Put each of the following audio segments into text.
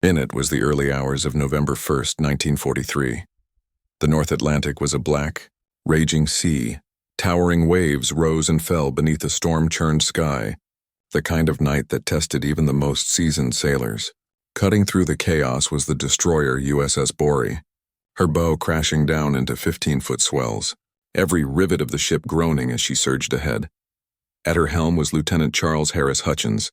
In it was the early hours of November 1st, 1943. The North Atlantic was a black, raging sea. Towering waves rose and fell beneath a storm-churned sky, the kind of night that tested even the most seasoned sailors. Cutting through the chaos was the destroyer USS Borie, her bow crashing down into 15-foot swells, every rivet of the ship groaning as she surged ahead. At her helm was Lieutenant Charles Harris Hutchins,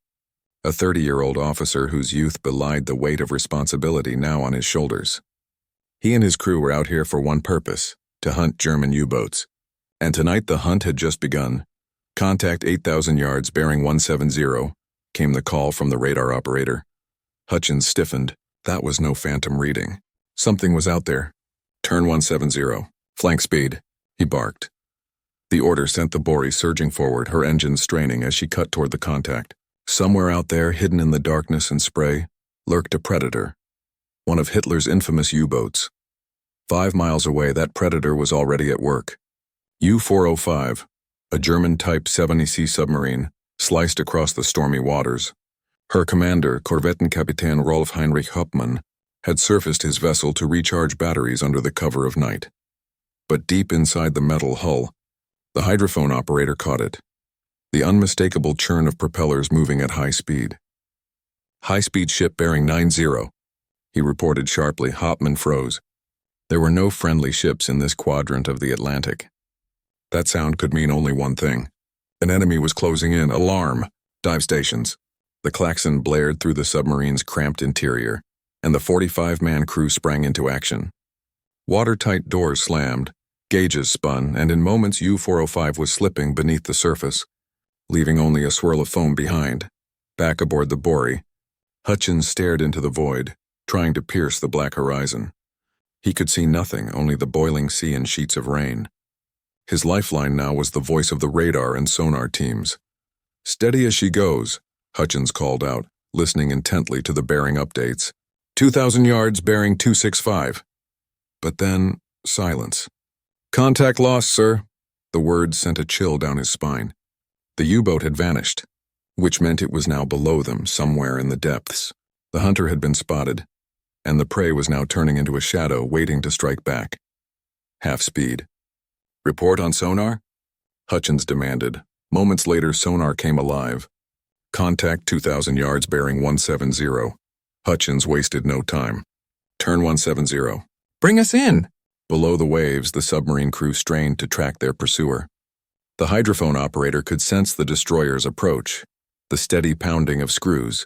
a 30-year-old officer whose youth belied the weight of responsibility now on his shoulders. He and his crew were out here for one purpose: to hunt German U-boats. And tonight the hunt had just begun. "Contact 8,000 yards, bearing 170, came the call from the radar operator. Hutchins stiffened. That was no phantom reading. Something was out there. "Turn 170. Flank speed," he barked. The order sent the Borie surging forward, her engines straining as she cut toward the contact. Somewhere out there, hidden in the darkness and spray, lurked a predator. One of Hitler's infamous U-boats. 5 miles away, that predator was already at work. U-405, a German Type 70C submarine, sliced across the stormy waters. Her commander, Korvettenkapitän Rolf Heinrich Hauptmann, had surfaced his vessel to recharge batteries under the cover of night. But deep inside the metal hull, the hydrophone operator caught it. The unmistakable churn of propellers moving at high speed. "High-speed ship bearing 90, he reported sharply. Hauptmann froze. There were no friendly ships in this quadrant of the Atlantic. That sound could mean only one thing. An enemy was closing in. Alarm! Dive stations. The klaxon blared through the submarine's cramped interior, and the 45-man crew sprang into action. Watertight doors slammed, gauges spun, and in moments U-405 was slipping beneath the surface, leaving only a swirl of foam behind. Back aboard the Borie, Hutchins stared into the void, trying to pierce the black horizon. He could see nothing, only the boiling sea and sheets of rain. His lifeline now was the voice of the radar and sonar teams. "Steady as she goes," Hutchins called out, listening intently to the bearing updates. 2,000 yards, bearing 265. But then, silence. "Contact lost, sir." The words sent a chill down his spine. The U-boat had vanished, which meant it was now below them, somewhere in the depths. The hunter had been spotted, and the prey was now turning into a shadow, waiting to strike back. Half speed. "Report on sonar?" Hutchins demanded. Moments later, sonar came alive. "Contact 2,000 yards, bearing 170. Hutchins wasted no time. "Turn 170. "Bring us in!" Below the waves, the submarine crew strained to track their pursuer. The hydrophone operator could sense the destroyer's approach, the steady pounding of screws,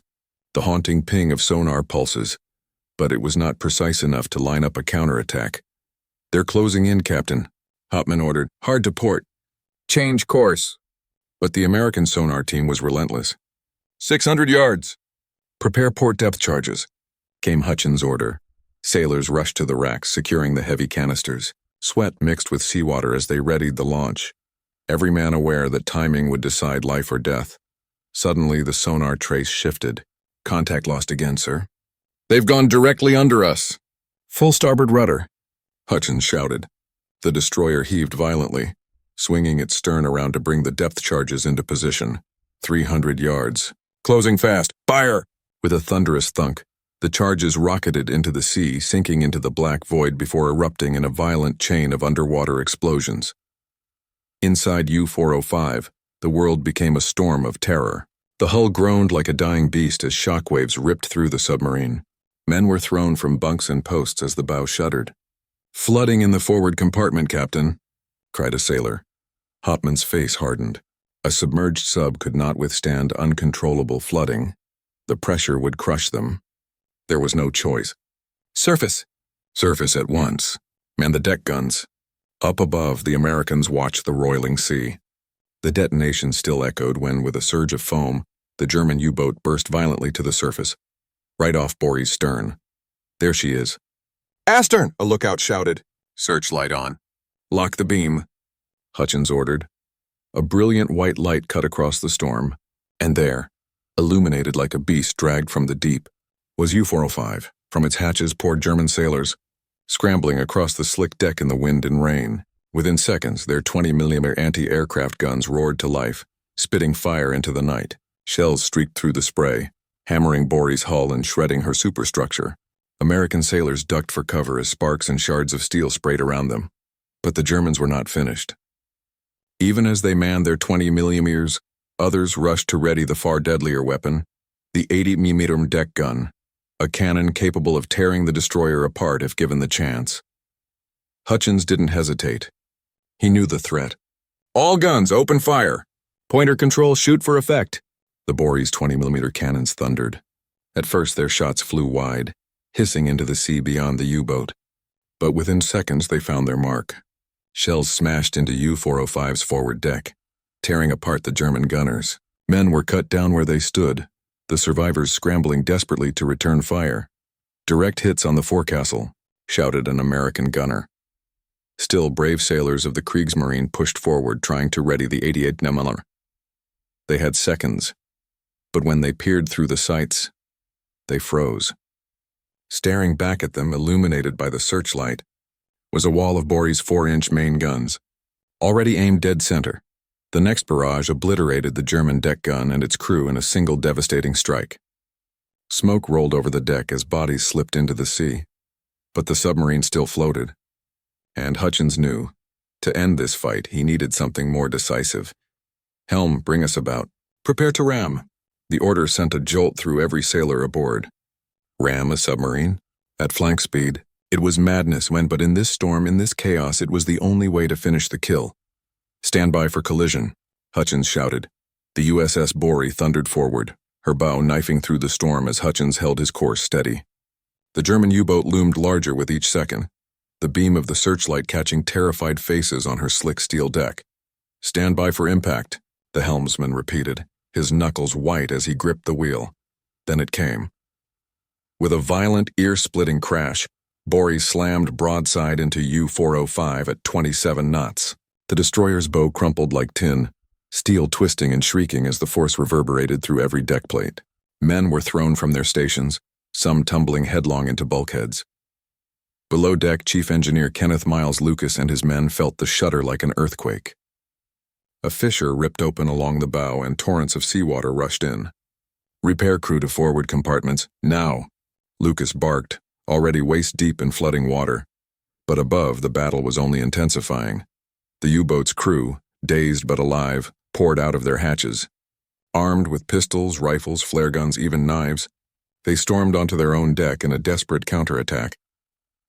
the haunting ping of sonar pulses, but it was not precise enough to line up a counterattack. "They're closing in, Captain," Hauptmann ordered. "Hard to port." "Change course." But the American sonar team was relentless. 600 yards. "Prepare port depth charges," came Hutchins' order. Sailors rushed to the racks, securing the heavy canisters. Sweat mixed with seawater as they readied the launch, every man aware that timing would decide life or death. Suddenly, the sonar trace shifted. "Contact lost again, sir." "They've gone directly under us." "Full starboard rudder," Hutchins shouted. The destroyer heaved violently, swinging its stern around to bring the depth charges into position. 300 yards. "Closing fast. Fire!" With a thunderous thunk, the charges rocketed into the sea, sinking into the black void before erupting in a violent chain of underwater explosions. Inside U-405, the world became a storm of terror. The hull groaned like a dying beast as shockwaves ripped through the submarine. Men were thrown from bunks and posts as the bow shuddered. "Flooding in the forward compartment, Captain," cried a sailor. Hauptmann's face hardened. A submerged sub could not withstand uncontrollable flooding. The pressure would crush them. There was no choice. "Surface!" "Surface at once. Man the deck guns." Up above, the Americans watched the roiling sea. The detonation still echoed when, with a surge of foam, the German U-boat burst violently to the surface, right off Borie's stern. "There she is." "Astern!" a lookout shouted. "Searchlight on." "Lock the beam," Hutchins ordered. A brilliant white light cut across the storm, and there, illuminated like a beast dragged from the deep, was U-405. From its hatches poured German sailors, scrambling across the slick deck in the wind and rain. Within seconds, their 20mm anti-aircraft guns roared to life, spitting fire into the night. Shells streaked through the spray, hammering Borie's hull and shredding her superstructure. American sailors ducked for cover as sparks and shards of steel sprayed around them. But the Germans were not finished. Even as they manned their 20mm, others rushed to ready the far deadlier weapon, the 80mm deck gun, a cannon capable of tearing the destroyer apart if given the chance. Hutchins didn't hesitate. He knew the threat. "All guns, open fire! Pointer control, shoot for effect!" The Borie's 20mm cannons thundered. At first their shots flew wide, hissing into the sea beyond the U-boat. But within seconds they found their mark. Shells smashed into U-405's forward deck, tearing apart the German gunners. Men were cut down where they stood, the survivors scrambling desperately to return fire. "Direct hits on the forecastle," shouted an American gunner. Still, brave sailors of the Kriegsmarine pushed forward, trying to ready the 88mm. They had seconds, but when they peered through the sights, they froze. Staring back at them, illuminated by the searchlight, was a wall of Borie's 4-inch main guns, already aimed dead center. The next barrage obliterated the German deck gun and its crew in a single devastating strike. Smoke rolled over the deck as bodies slipped into the sea, but the submarine still floated. And Hutchins knew, to end this fight, he needed something more decisive. "Helm, bring us about. Prepare to ram." The order sent a jolt through every sailor aboard. Ram a submarine? At flank speed, it was madness but in this storm, in this chaos, it was the only way to finish the kill. "Stand by for collision," Hutchins shouted. The USS Borie thundered forward, her bow knifing through the storm as Hutchins held his course steady. The German U-boat loomed larger with each second, the beam of the searchlight catching terrified faces on her slick steel deck. "Stand by for impact," the helmsman repeated, his knuckles white as he gripped the wheel. Then it came. With a violent, ear-splitting crash, Borie slammed broadside into U-405 at 27 knots. The destroyer's bow crumpled like tin, steel twisting and shrieking as the force reverberated through every deck plate. Men were thrown from their stations, some tumbling headlong into bulkheads. Below deck, Chief Engineer Kenneth Miles Lucas and his men felt the shudder like an earthquake. A fissure ripped open along the bow and torrents of seawater rushed in. "Repair crew to forward compartments, now!" Lucas barked, already waist-deep in flooding water. But above, the battle was only intensifying. The U-boat's crew, dazed but alive, poured out of their hatches. Armed with pistols, rifles, flare guns, even knives, they stormed onto their own deck in a desperate counterattack.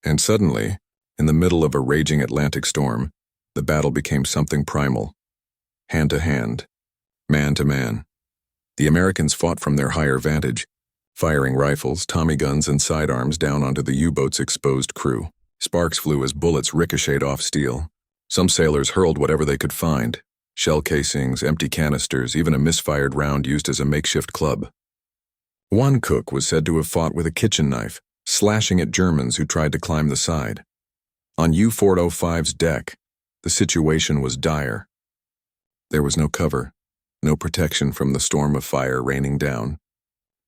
And suddenly, in the middle of a raging Atlantic storm, the battle became something primal. Hand to hand, man to man. The Americans fought from their higher vantage, firing rifles, Tommy guns, and sidearms down onto the U-boat's exposed crew. Sparks flew as bullets ricocheted off steel. Some sailors hurled whatever they could find: shell casings, empty canisters, even a misfired round used as a makeshift club. One cook was said to have fought with a kitchen knife, slashing at Germans who tried to climb the side. On U-405's deck, the situation was dire. There was no cover, no protection from the storm of fire raining down.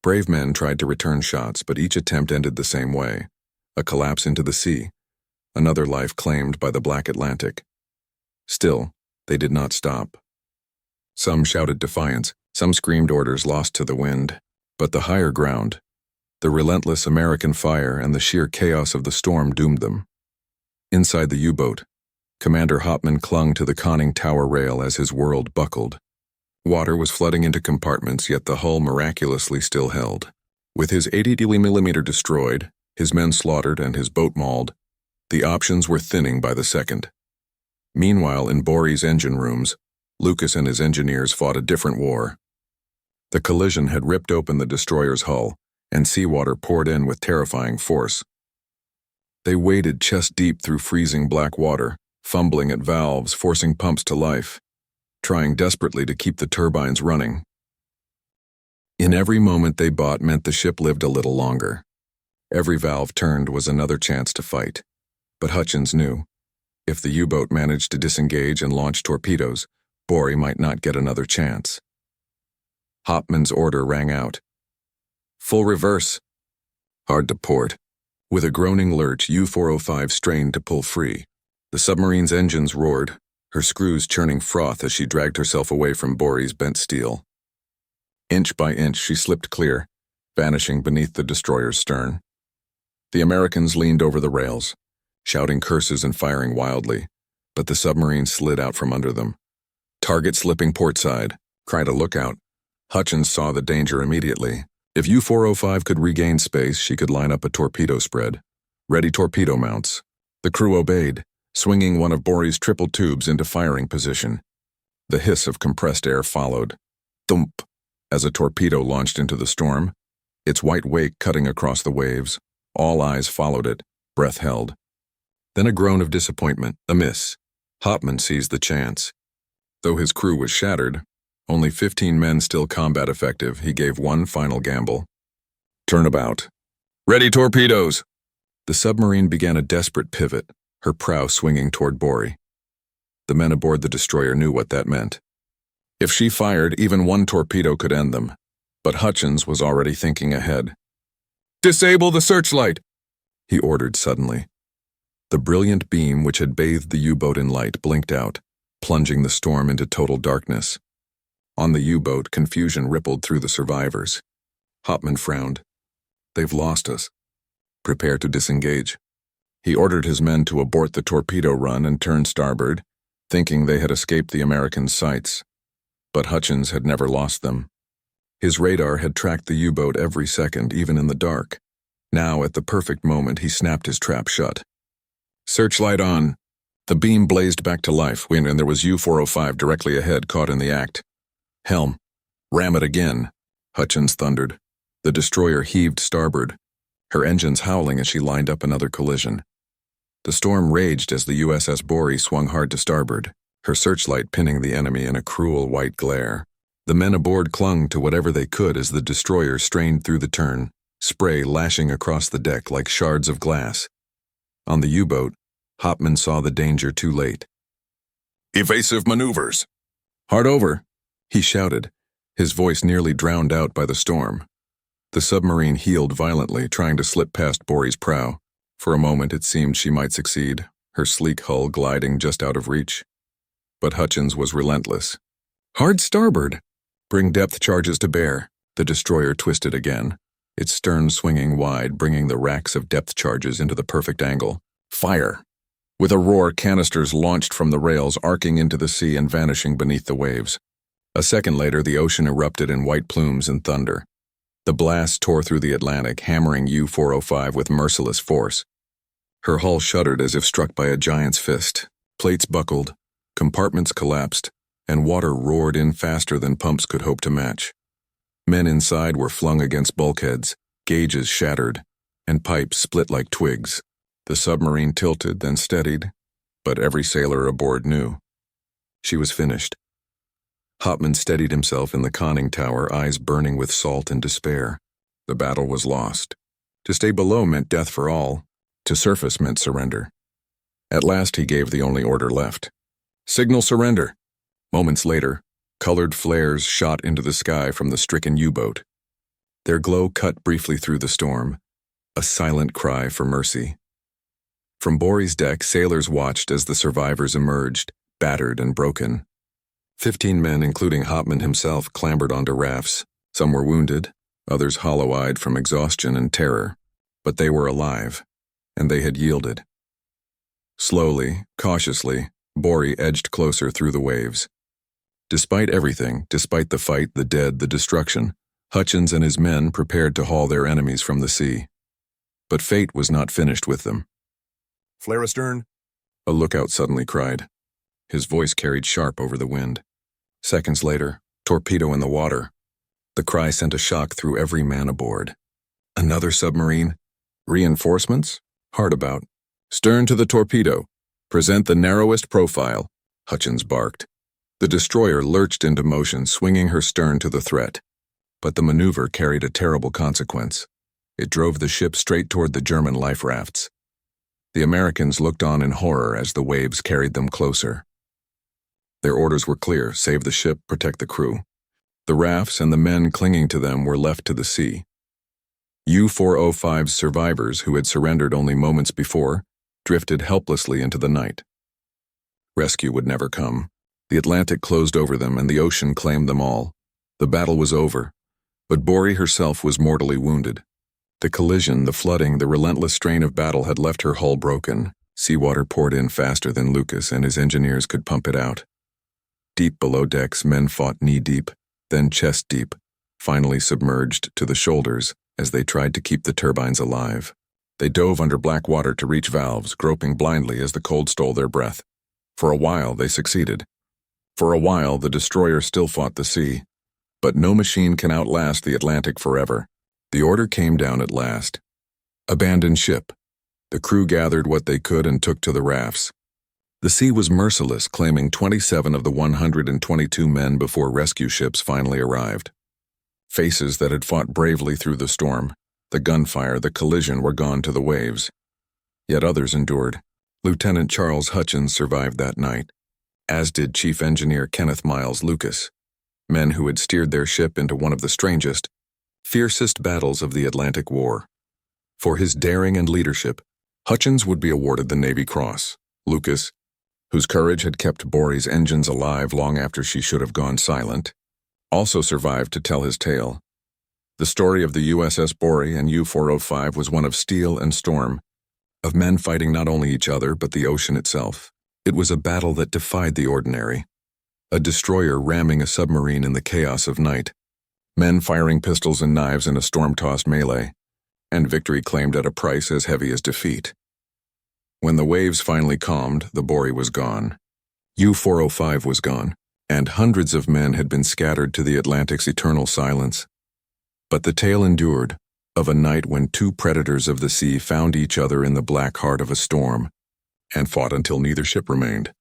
Brave men tried to return shots, but each attempt ended the same way: a collapse into the sea, another life claimed by the Black Atlantic. Still, they did not stop. Some shouted defiance, some screamed orders lost to the wind. But the higher ground, the relentless American fire and the sheer chaos of the storm doomed them. Inside the U-boat, Commander Hopman clung to the conning tower rail as his world buckled. Water was flooding into compartments, yet the hull miraculously still held. With his 80mm destroyed, his men slaughtered, and his boat mauled, the options were thinning by the second. Meanwhile, in Borie's engine rooms, Lucas and his engineers fought a different war. The collision had ripped open the destroyer's hull, and seawater poured in with terrifying force. They waded chest-deep through freezing black water, fumbling at valves, forcing pumps to life, trying desperately to keep the turbines running. In every moment they bought meant the ship lived a little longer. Every valve turned was another chance to fight. But Hutchins knew, if the U-boat managed to disengage and launch torpedoes, Borie might not get another chance. Hopman's order rang out. "Full reverse." Hard to port. With a groaning lurch, U-405 strained to pull free. The submarine's engines roared, her screws churning froth as she dragged herself away from Borie's bent steel. Inch by inch, she slipped clear, vanishing beneath the destroyer's stern. The Americans leaned over the rails, shouting curses and firing wildly, but the submarine slid out from under them. "Target slipping portside," cried a lookout. Hutchins saw the danger immediately. If U-405 could regain space, she could line up a torpedo spread. Ready torpedo mounts. The crew obeyed, swinging one of Borie's triple tubes into firing position. The hiss of compressed air followed. Thump! As a torpedo launched into the storm, its white wake cutting across the waves. All eyes followed it, breath held. Then a groan of disappointment, a miss. Hopman seized the chance. Though his crew was shattered, only 15 men still combat effective, he gave one final gamble. "Turnabout. Ready torpedoes!" The submarine began a desperate pivot, her prow swinging toward Borie. The men aboard the destroyer knew what that meant. If she fired, even one torpedo could end them. But Hutchins was already thinking ahead. "Disable the searchlight!" he ordered suddenly. The brilliant beam which had bathed the U-boat in light blinked out, plunging the storm into total darkness. On the U-boat, confusion rippled through the survivors. Hopman frowned. "They've lost us. Prepare to disengage." He ordered his men to abort the torpedo run and turn starboard, thinking they had escaped the Americans' sights. But Hutchins had never lost them. His radar had tracked the U-boat every second, even in the dark. Now, at the perfect moment, he snapped his trap shut. "Searchlight on." The beam blazed back to life, and there was U-405 directly ahead, caught in the act. "Helm, ram it again," Hutchins thundered. The destroyer heaved starboard, her engines howling as she lined up another collision. The storm raged as the USS Borie swung hard to starboard, her searchlight pinning the enemy in a cruel white glare. The men aboard clung to whatever they could as the destroyer strained through the turn, spray lashing across the deck like shards of glass. On the U-boat, Hopman saw the danger too late. "Evasive maneuvers!" "Hard over!" he shouted, his voice nearly drowned out by the storm. The submarine heeled violently, trying to slip past Borie's prow. For a moment it seemed she might succeed, her sleek hull gliding just out of reach. But Hutchins was relentless. "Hard starboard!" "Bring depth charges to bear." The destroyer twisted again, its stern swinging wide, bringing the racks of depth charges into the perfect angle. "Fire!" With a roar, canisters launched from the rails, arcing into the sea and vanishing beneath the waves. A second later, the ocean erupted in white plumes and thunder. The blast tore through the Atlantic, hammering U-405 with merciless force. Her hull shuddered as if struck by a giant's fist. Plates buckled, compartments collapsed, and water roared in faster than pumps could hope to match. Men inside were flung against bulkheads, gauges shattered, and pipes split like twigs. The submarine tilted, then steadied, but every sailor aboard knew. She was finished. Hopman steadied himself in the conning tower, eyes burning with salt and despair. The battle was lost. To stay below meant death for all. To surface meant surrender. At last he gave the only order left. "Signal surrender." Moments later, colored flares shot into the sky from the stricken U-boat. Their glow cut briefly through the storm, a silent cry for mercy. From Borie's deck, sailors watched as the survivors emerged, battered and broken. 15 men, including Hopman himself, clambered onto rafts. Some were wounded, others hollow-eyed from exhaustion and terror. But they were alive, and they had yielded. Slowly, cautiously, Borie edged closer through the waves. Despite everything, despite the fight, the dead, the destruction, Hutchins and his men prepared to haul their enemies from the sea. But fate was not finished with them. "Flare astern!" a lookout suddenly cried. His voice carried sharp over the wind. Seconds later, torpedo in the water. The cry sent a shock through every man aboard. Another submarine? Reinforcements? Hard about. "Stern to the torpedo. Present the narrowest profile," Hutchins barked. The destroyer lurched into motion, swinging her stern to the threat. But the maneuver carried a terrible consequence. It drove the ship straight toward the German life rafts. The Americans looked on in horror as the waves carried them closer. Their orders were clear: save the ship, protect the crew. The rafts and the men clinging to them were left to the sea. U-405's survivors, who had surrendered only moments before, drifted helplessly into the night. Rescue would never come. The Atlantic closed over them, and the ocean claimed them all. The battle was over, But Borie herself was mortally wounded. The collision, the flooding, the relentless strain of battle had left her hull broken. Seawater poured in faster than Lucas and his engineers could pump it out. Deep below decks, men fought knee-deep, then chest-deep, finally submerged to the shoulders as they tried to keep the turbines alive. They dove under black water to reach valves, groping blindly as the cold stole their breath. For a while, they succeeded. For a while, the destroyer still fought the sea. But no machine can outlast the Atlantic forever. The order came down at last. Abandon ship. The crew gathered what they could and took to the rafts. The sea was merciless, claiming 27 of the 122 men before rescue ships finally arrived. Faces that had fought bravely through the storm, the gunfire, the collision were gone to the waves. Yet others endured. Lieutenant Charles Hutchins survived that night, as did Chief Engineer Kenneth Miles Lucas, men who had steered their ship into one of the strangest, fiercest battles of the Atlantic War. For his daring and leadership, Hutchins would be awarded the Navy Cross. Lucas, whose courage had kept Borie's engines alive long after she should have gone silent, also survived to tell his tale. The story of the USS Borie and U-405 was one of steel and storm, of men fighting not only each other but the ocean itself. It was a battle that defied the ordinary. A destroyer ramming a submarine in the chaos of night, men firing pistols and knives in a storm-tossed melee, and victory claimed at a price as heavy as defeat. When the waves finally calmed, the Borie was gone. U-405 was gone, and hundreds of men had been scattered to the Atlantic's eternal silence. But the tale endured, of a night when two predators of the sea found each other in the black heart of a storm, and fought until neither ship remained.